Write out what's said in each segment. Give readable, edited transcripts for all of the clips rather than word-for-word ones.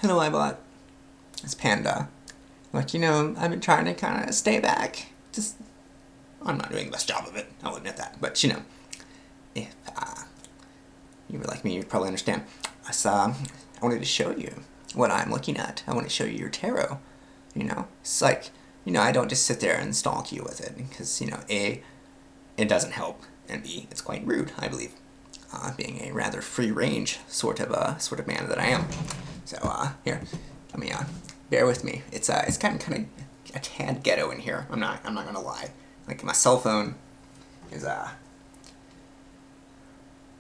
Hello, ibot. It's Panda. Like, I've been trying to kind of stay back. I'm not doing the best job of it, I'll admit that. But, if you were like me, you'd probably understand. I wanted to show you what I'm looking at. I want to show you your tarot. It's like, I don't just sit there and stalk you with it. Because, A, it doesn't help. And B, it's quite rude, I believe. Being a rather free-range sort of man that I am. So here, let me bear with me. It's kind of a tad ghetto in here. I'm not gonna lie. Like my cell phone is I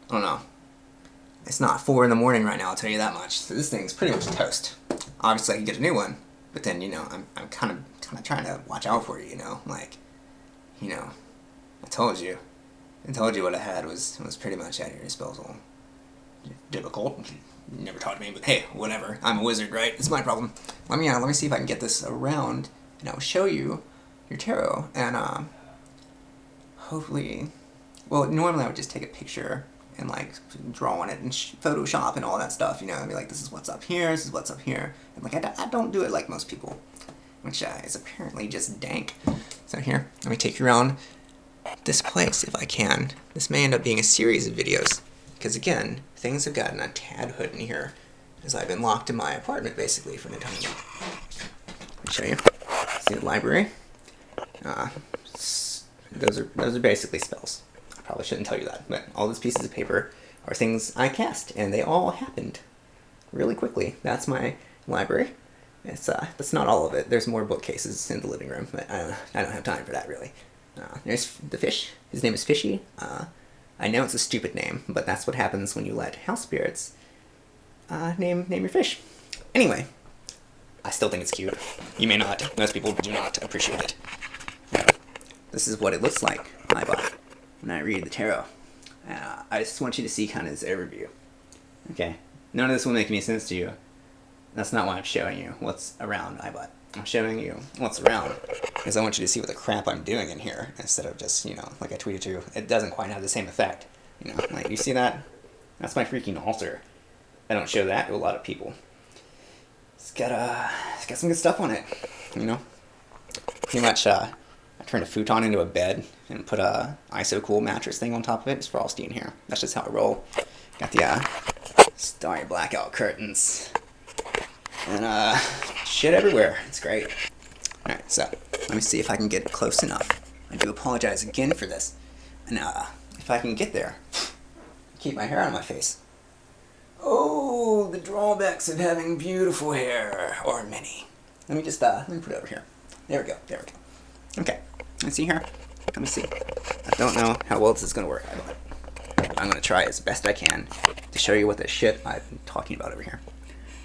don't know. It's not 4 in the morning right now. I'll tell you that much. So this thing's pretty much toast. Obviously, I can get a new one, but then I'm kind of trying to watch out for you. I told you. What I had was pretty much at your disposal. Difficult. Never taught me, but hey, whatever. I'm a wizard, right? It's my problem. Let me see if I can get this around, and I'll show you your tarot, and hopefully, well, normally I would just take a picture and like draw on it and Photoshop and all that stuff, and be like, this is what's up here, this is what's up here, and like I don't do it like most people, which is apparently just dank. So here, let me take you around this place if I can. This may end up being a series of videos because again, things have gotten a tad hood in here as I've been locked in my apartment basically for the time being. Let me show you. See the library? Those are basically spells. I probably shouldn't tell you that, but all these pieces of paper are things I cast, and they all happened really quickly. That's my library. That's not all of it. There's more bookcases in the living room, but I don't have time for that really. There's the fish. His name is Fishy. I know it's a stupid name, but that's what happens when you let house spirits name your fish. Anyway, I still think it's cute. You may not. Most people do not appreciate it. This is what it looks like, ibot, when I read the tarot. I just want you to see kind of this overview. Okay? None of this will make any sense to you. That's not why I'm showing you what's around ibot. I'm showing you what's around because I want you to see what the crap I'm doing in here instead of just, like I tweeted to you. It doesn't quite have the same effect. Like you see that? That's my freaking altar. I don't show that to a lot of people. It's got some good stuff on it, Pretty much, I turned a futon into a bed and put a iso-cool mattress thing on top of it. It's frosty in here. That's just how I roll. Got the starry blackout curtains. And shit everywhere. It's great. Alright, so let me see if I can get close enough. I do apologize again for this. And if I can get there, keep my hair on my face. Oh, the drawbacks of having beautiful hair, or many. Let me put it over here. There we go. Okay, let's see here. Let me see. I don't know how well this is going to work, but I'm going to try as best I can to show you what the shit I've been talking about over here.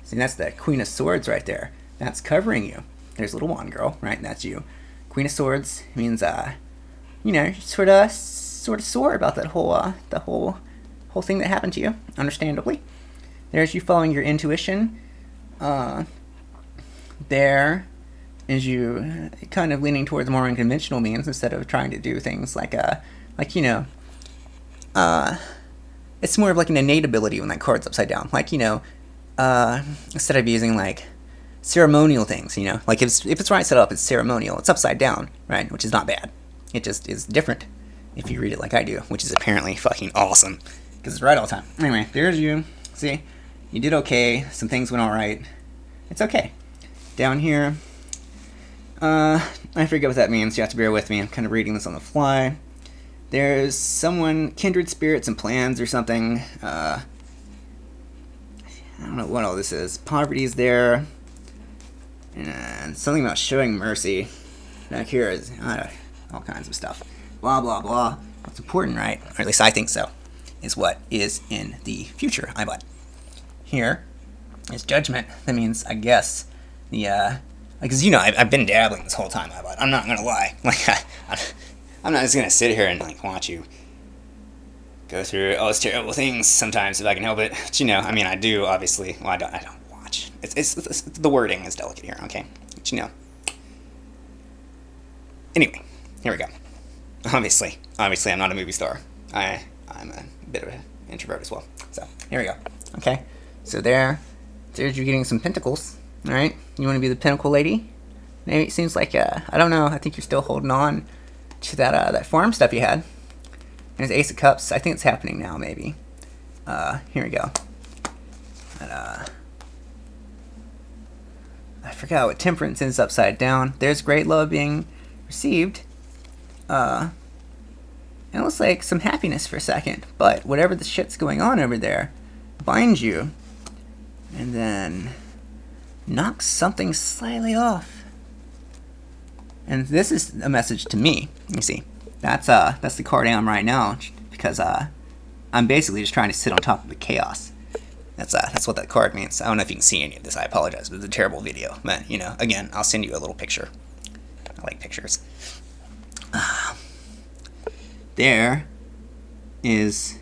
See, that's the Queen of Swords right there. That's covering you. There's a little wand girl, right? That's you. Queen of Swords means, sort of sore about that whole thing that happened to you, understandably. There's you following your intuition. There is you kind of leaning towards more unconventional means instead of trying to do things it's more of like an innate ability when that card's upside down. Instead of using like ceremonial things, like if it's right set up, it's ceremonial. It's upside down, right? Which is not bad. It just is different if you read it like I do, which is apparently fucking awesome because it's right all the time. Anyway, there's you. See, you did okay. Some things went all right. It's okay. Down here, I forget what that means. You have to bear with me. I'm kind of reading this on the fly. There's someone, kindred spirits and plans or something. I don't know what all this is. Poverty's there. And something about showing mercy. Back here is all kinds of stuff. Blah, blah, blah. What's important, right? Or at least I think so. Is what is in the future, ibot. Here is judgment. That means, I guess, because, I've been dabbling this whole time, ibot. I'm not going to lie. I'm not just going to sit here and, watch you go through all those terrible things sometimes if I can help it. But, I do, obviously. Well, I don't watch. It's the wording is delicate here, okay? But, Anyway, here we go. Obviously, I'm not a movie star. I'm a bit of an introvert as well. So, here we go. Okay? So there, There's you getting some pentacles. All right, you want to be the pentacle lady? Maybe it seems like I don't know. I think you're still holding on to that farm stuff you had. There's Ace of Cups. I think it's happening now. Maybe. Here we go. But, I forgot what Temperance is upside down. There's great love being received. And it looks like some happiness for a second. But whatever the shit's going on over there binds you. And then knocks something slightly off. And this is a message to me. Let me see. That's the card I am right now. Because I'm basically just trying to sit on top of the chaos. That's what that card means. I don't know if you can see any of this. I apologize. It was a terrible video. But, you know, again, I'll send you a little picture. I like pictures. There is,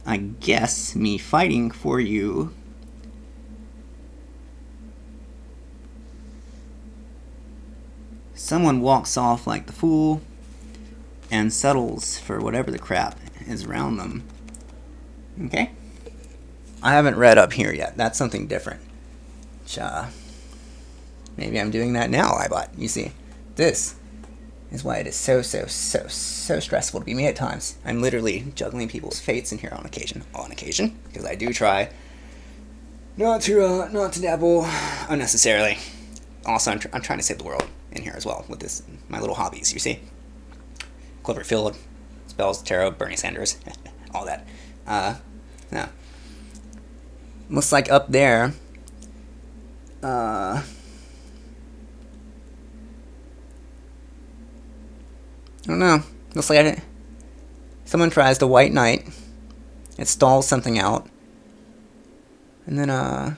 I guess, me fighting for you. Someone walks off like the fool and settles for whatever the crap is around them. Okay? I haven't read up here yet. That's something different. Maybe I'm doing that now, ibot. You see, this is why it is so stressful to be me at times. I'm literally juggling people's fates in here on occasion, because I do try not to dabble unnecessarily. Also, I'm trying to save the world in here as well with this, my little hobbies. You see, Cloverfield, spells, tarot, Bernie Sanders, all that. No. Looks like up there. I don't know. Looks like someone tries the White Knight. It stalls something out. And then, I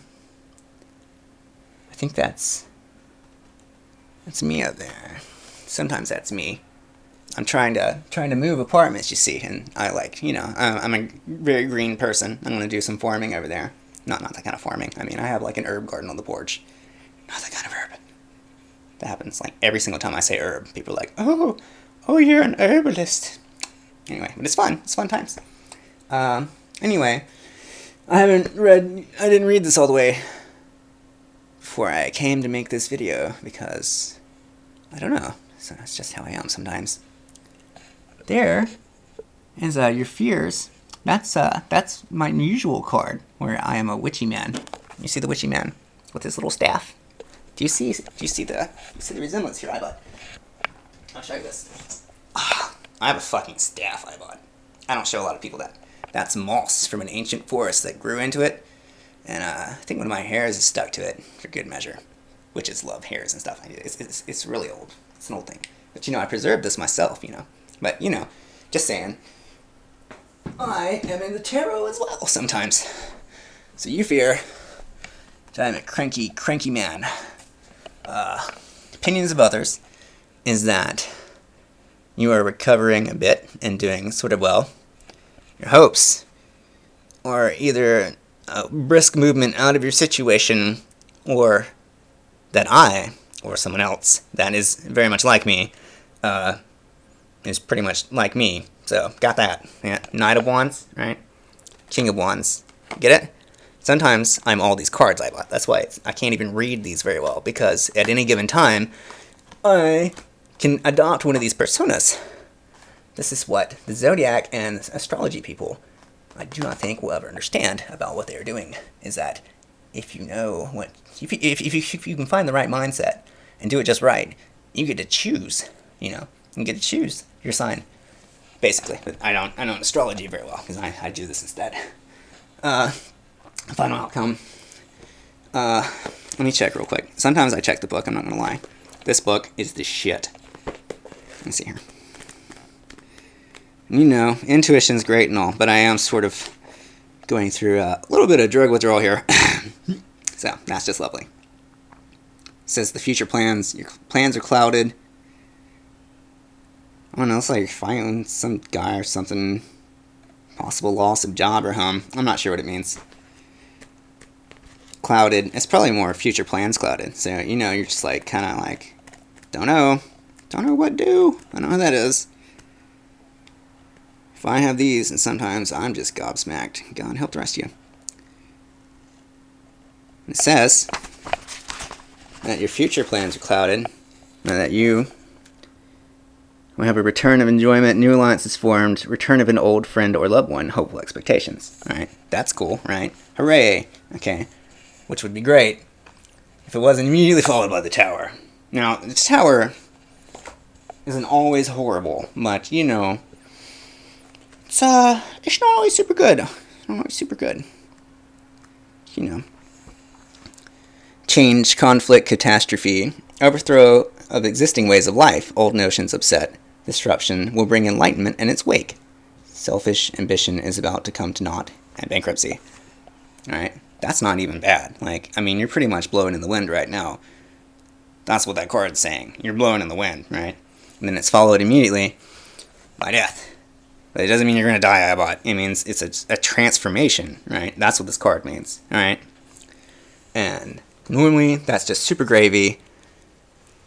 think that's me up there. Sometimes that's me. I'm trying to move apartments, you see, and I I'm a very green person. I'm gonna do some farming over there. Not that kind of farming. I mean, I have like an herb garden on the porch. Not that kind of herb. That happens like every single time I say herb. People are like, oh, you're an herbalist. Anyway, but it's fun. It's fun times. Anyway, I didn't read this all the way before I came to make this video because I don't know. So that's just how I am sometimes. There is your fears. That's my usual card where I am a witchy man. You see the witchy man with his little staff. Do you see the resemblance here, ibot? I'll show you this. I have a fucking staff, ibot. I don't show a lot of people that. That's moss from an ancient forest that grew into it, and I think one of my hairs is stuck to it for good measure. Witches love hairs and stuff. It's really old. It's an old thing. But I preserved this myself. But just saying. I am in the tarot as well sometimes. So you fear that I'm a cranky man. Opinions of others is that you are recovering a bit and doing sort of well. Your hopes are either a brisk movement out of your situation, or that I, or someone else that is very much like me, is pretty much like me. So, got that. Yeah. Knight of Wands, right? King of Wands. Get it? Sometimes I'm all these cards I bought. That's why I can't even read these very well, because at any given time, I can adopt one of these personas. This is what the Zodiac and astrology people, I do not think, will ever understand about what they are doing, is that if you know what, if you can find the right mindset and do it just right, you get to choose, you get to choose your sign. Basically, but I don't astrology very well because I do this instead. Final outcome. Let me check real quick. Sometimes I check the book. I'm not gonna lie. This book is the shit. Let me see here. Intuition's great and all, but I am sort of going through a little bit of drug withdrawal here. So that's just lovely. It says the future plans. Your plans are clouded. I don't know, it's like fighting some guy or something. Possible loss of job or home. I'm not sure what it means. Clouded. It's probably more future plans clouded. So, you're just like, kind of like, don't know what to do. I know how that is. If I have these, and sometimes I'm just gobsmacked. God help the rest of you. It says that your future plans are clouded, and that you will have a return of enjoyment, new alliances formed, return of an old friend or loved one, hopeful expectations. Alright, that's cool, right? Hooray! Okay. Which would be great if it wasn't immediately followed by the tower. Now, the tower isn't always horrible, but, you know, it's not always super good. It's not always super good. You know. Change, conflict, catastrophe, overthrow of existing ways of life, old notions upset. Disruption will bring enlightenment in its wake. Selfish ambition is about to come to naught, and bankruptcy. Alright? That's not even bad. Like, I mean, you're pretty much blowing in the wind right now. That's what that card's saying. You're blowing in the wind, right? And then it's followed immediately by death. But it doesn't mean you're going to die, ibot. It means it's a transformation, right? That's what this card means, alright? And normally, that's just super gravy.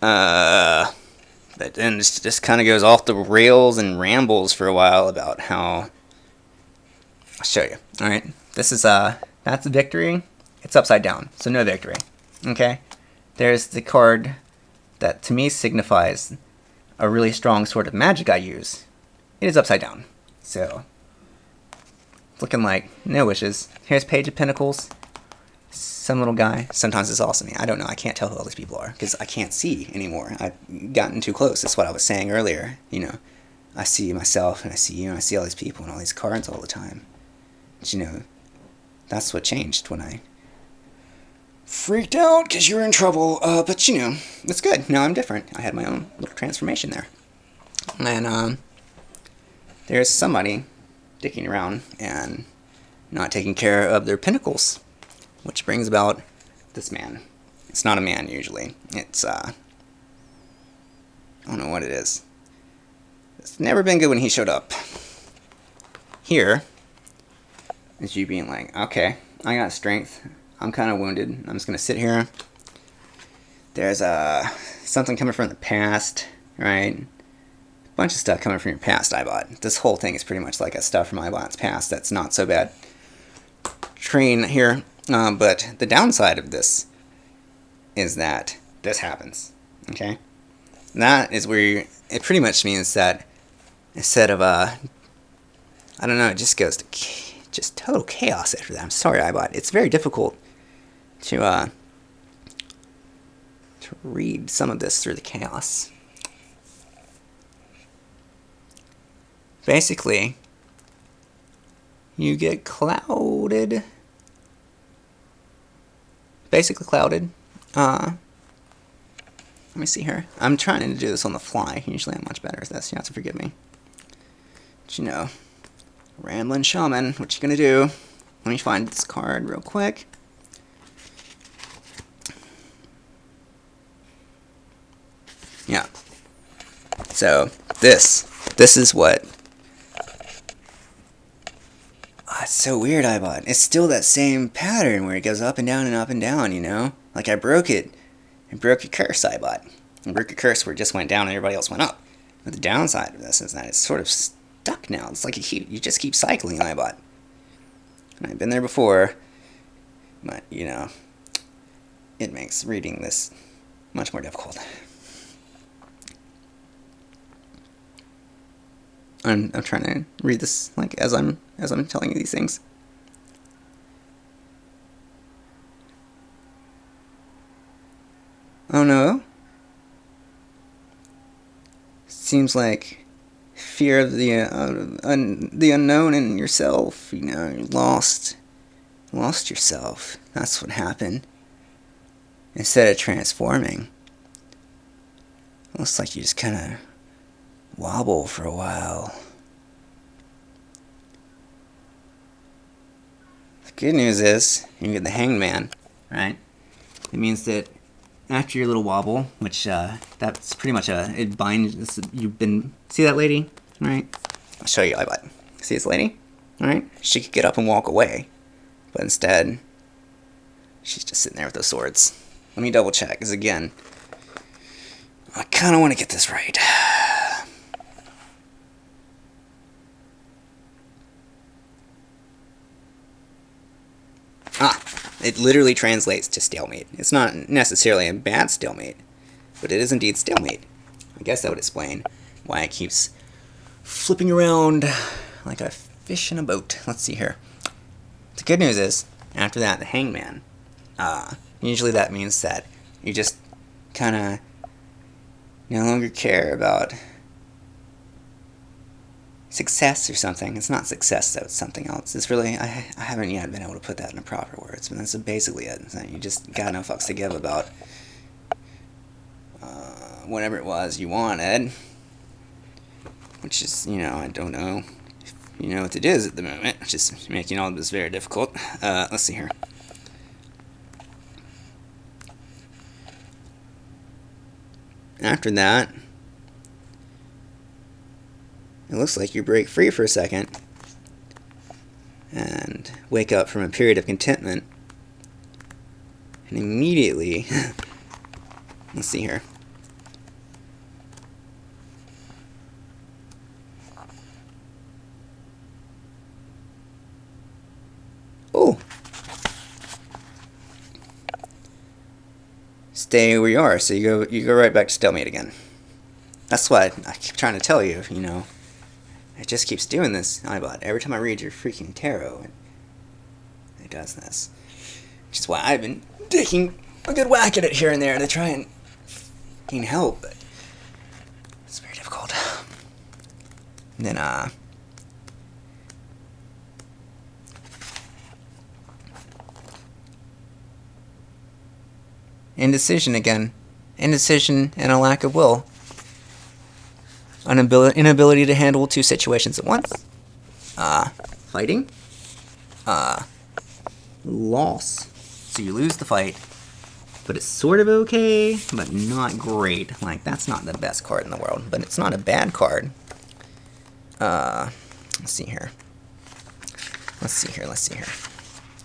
But then it just kind of goes off the rails and rambles for a while about how... I'll show you, alright? This is, that's a victory. It's upside down, so no victory, okay? There's the card that, to me, signifies a really strong sort of magic I use. It is upside down, so... It's looking like no wishes. Here's Page of Pentacles. Some little guy. Sometimes it's also me. I don't know. I can't tell who all these people are because I can't see anymore. I've gotten too close. That's what I was saying earlier. You know, I see myself and I see you and I see all these people and all these cards all the time. But, you know, that's what changed when I freaked out because you were in trouble. But, you know, that's good. Now I'm different. I had my own little transformation there. And there's somebody dicking around and not taking care of their pentacles. Which brings about this man. It's not a man, usually. It's, I don't know what it is. It's never been good when he showed up. Here is you being like, okay, I got strength. I'm kind of wounded. I'm just going to sit here. There's, something coming from the past, right? A bunch of stuff coming from your past, ibot. This whole thing is pretty much like a stuff from ibot's past that's not so bad. Train here. But the downside of this is that this happens, okay? That is where it pretty much means that instead of, I don't know, it just goes to just total chaos after that. I'm sorry, ibot. It's very difficult to read some of this through the chaos. Basically, you get clouded. Basically clouded. Let me see here. I'm trying to do this on the fly. Usually I'm much better at this. You have to forgive me. But you know, rambling shaman, what you gonna do? Let me find this card real quick. Yeah. So, this is what... It's so weird, ibot. It's still that same pattern where it goes up and down and up and down, you know? Like I broke it. I broke your curse, ibot. I broke your curse where it just went down and everybody else went up. But the downside of this is that it's sort of stuck now. It's like you just keep cycling, ibot. And I've been there before. But, you know, it makes reading this much more difficult. I'm trying to read this like as I'm telling you these things. Oh no. Seems like fear of the unknown in yourself. You know, you lost yourself. That's what happened. Instead of transforming, it looks like you just kind of wobble for a while. The good news is you get the Hanged Man, right? It means that after your little wobble, which that's pretty much it binds. See that lady, all right? I'll show you. See this lady, all right? She could get up and walk away, but instead, she's just sitting there with those swords. Let me double check, because again, I kind of want to get this right. It literally translates to stalemate. It's not necessarily a bad stalemate, but it is indeed stalemate. I guess that would explain why it keeps flipping around like a fish in a boat. Let's see here. The good news is, after that, the hangman. Usually that means that you just kind of no longer care about success or something. It's not success, though. It's something else. It's really, I haven't yet been able to put that into proper words, but that's basically it. You just got no fucks to give about whatever it was you wanted, which is, I don't know if you know what it is at the moment, which is making all of this very difficult. Let's see here. After that, it looks like you break free for a second and wake up from a period of contentment, and immediately, let's see here. Oh! Stay where you are, so you go right back to stalemate again. That's what I keep trying to tell you, It just keeps doing this, ibot. Every time I read your freaking tarot, it does this. Which is why I've been taking a good whack at it here and there to try and fucking help, but it's very difficult. And then, indecision again. Indecision and a lack of will. An inability to handle two situations at once. Fighting. Loss. So you lose the fight, but it's sort of okay, but not great. Like, that's not the best card in the world, but it's not a bad card. Let's see here.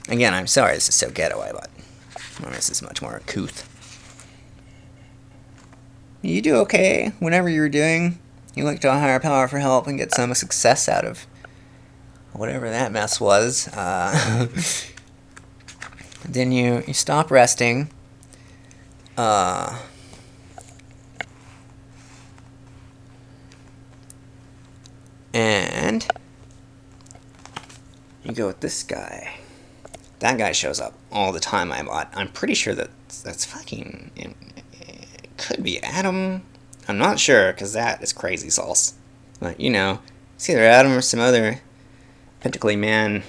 Again, I'm sorry this is so ghetto, ibot. This is much more couth. You do okay, whatever you're doing. You look to a higher power for help and get some success out of whatever that mess was. Then you stop resting. And you go with this guy. That guy shows up all the time, ibot. I'm pretty sure that's fucking... It could be Adam. I'm not sure, because that is crazy sauce. But, it's either Adam or some other pentacly man.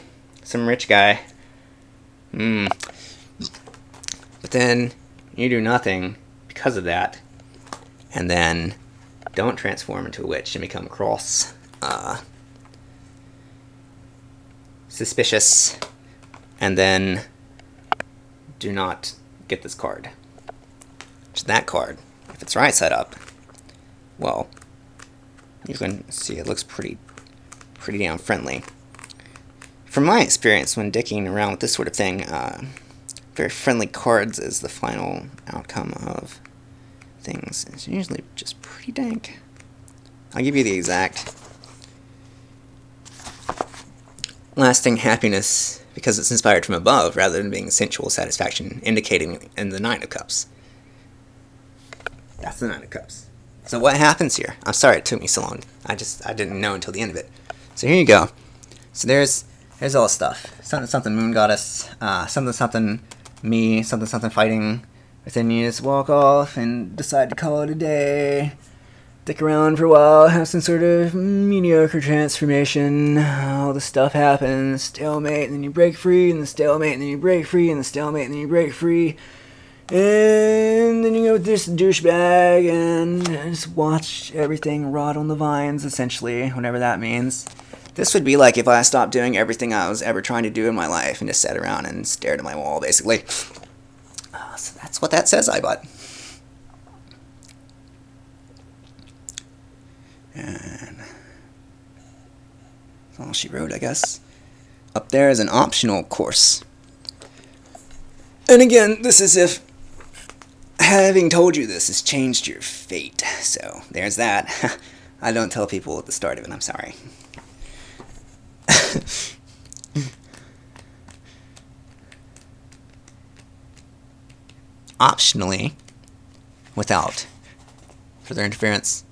Some rich guy. But then, you do nothing because of that. And then, don't transform into a witch and become cross. Suspicious. And then, do not get this card. Which that card, if it's right set up, well, you can see it looks pretty damn friendly. From my experience when dicking around with this sort of thing, very friendly cards is the final outcome of things. It's usually just pretty dank. I'll give you the exact. Lasting happiness because it's inspired from above rather than being sensual satisfaction, indicating in the Nine of Cups. That's the Nine of Cups. So what happens here? I'm sorry it took me so long. I didn't know until the end of it. So here you go. So there's all the stuff. Something moon goddess, something me, something fighting. But then you just walk off and decide to call it a day. Stick around for a while, have some sort of mediocre transformation. All the stuff happens, stalemate, and then you break free, and the stalemate, and then you break free, and the stalemate, and then you break free. And then you go with this douchebag and just watch everything rot on the vines, essentially, whatever that means. This would be like if I stopped doing everything I was ever trying to do in my life and just sat around and stared at my wall, basically. So that's what that says, ibot. And that's all she wrote, I guess. Up there is an optional course. And again, this is if having told you this has changed your fate. So, there's that. I don't tell people at the start of it, I'm sorry. optionally, without further interference.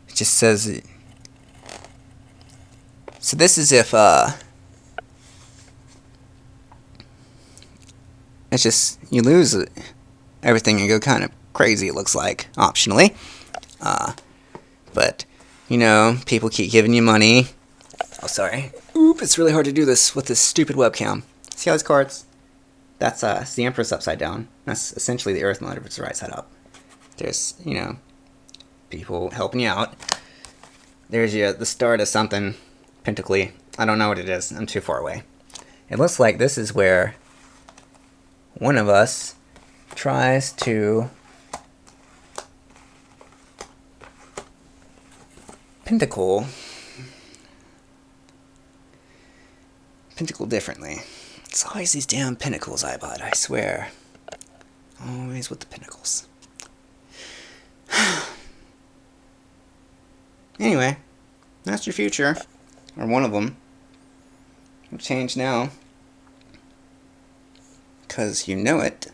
It just says, so this is if, it's just, you lose everything and go kind of crazy, it looks like, optionally. But, you know, people keep giving you money. Oh, sorry. Oop, it's really hard to do this with this stupid webcam. See all these cards? That's the Empress upside down. That's essentially the Earth Mother if it's the right side up. There's, you know, people helping you out. There's the start of something, Pentacly. I don't know what it is. I'm too far away. It looks like this is where one of us tries to pentacle differently. It's always these damn pinnacles, ibot, I swear. Always with the pinnacles. Anyway, that's your future. Or one of them. Will change now. Because you know it.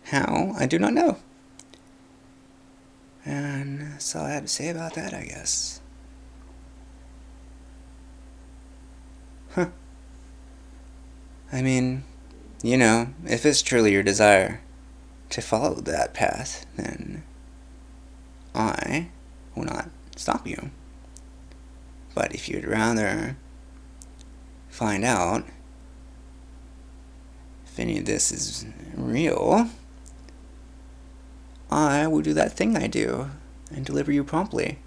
How? I do not know. And that's all I have to say about that, I guess. Huh. I mean, you know, if it's truly your desire to follow that path, then I will not stop you. But if you'd rather find out if any of this is real, I will do that thing I do and deliver you promptly.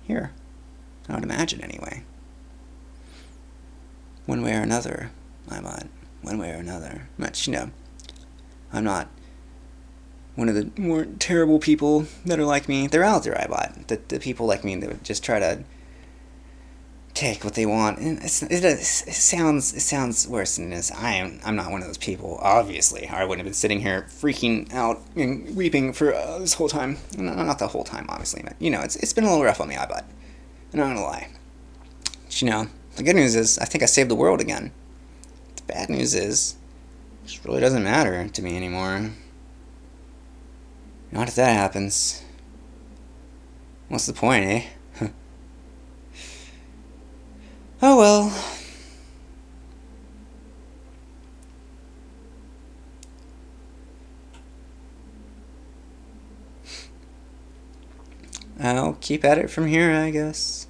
Here. I would imagine, anyway. One way or another, ibot. One way or another. But, you know, I'm not one of the more terrible people that are like me. They're out there, ibot. The people like me that would just try to take what they want, and it sounds worse than it is. I'm not one of those people, obviously. I wouldn't have been sitting here freaking out and weeping for this whole time. No, not the whole time, obviously, but, you know, it's been a little rough on me, ibot. I'm not gonna lie. But, you know, the good news is I think I saved the world again. The bad news is it just really doesn't matter to me anymore. Not if that happens. What's the point, eh? Oh well. I'll keep at it from here, I guess.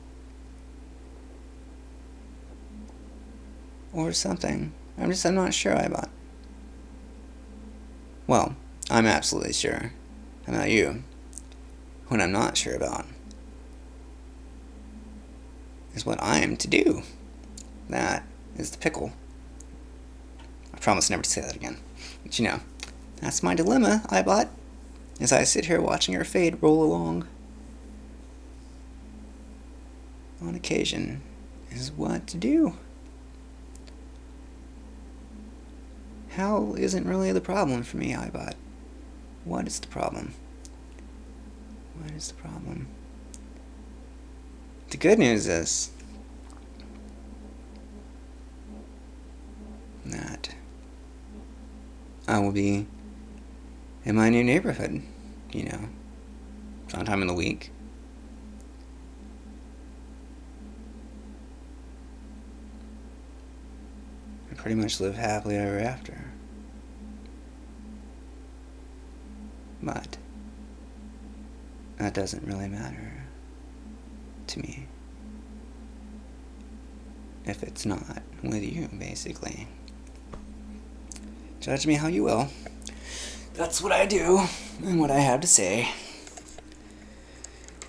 Or something. I'm not sure, ibot. Well, I'm absolutely sure about you. What I'm not sure about is what I am to do. That is the pickle. I promise never to say that again. But you know, that's my dilemma, ibot, as I sit here watching your fate roll along. On occasion, is what to do. How isn't really the problem for me, ibot. What is the problem? What is the problem? The good news is that I will be in my new neighborhood, you know, sometime in the week. I pretty much live happily ever after. But that doesn't really matter to me if it's not with you, basically. Judge me how you will. That's what I do and what I have to say.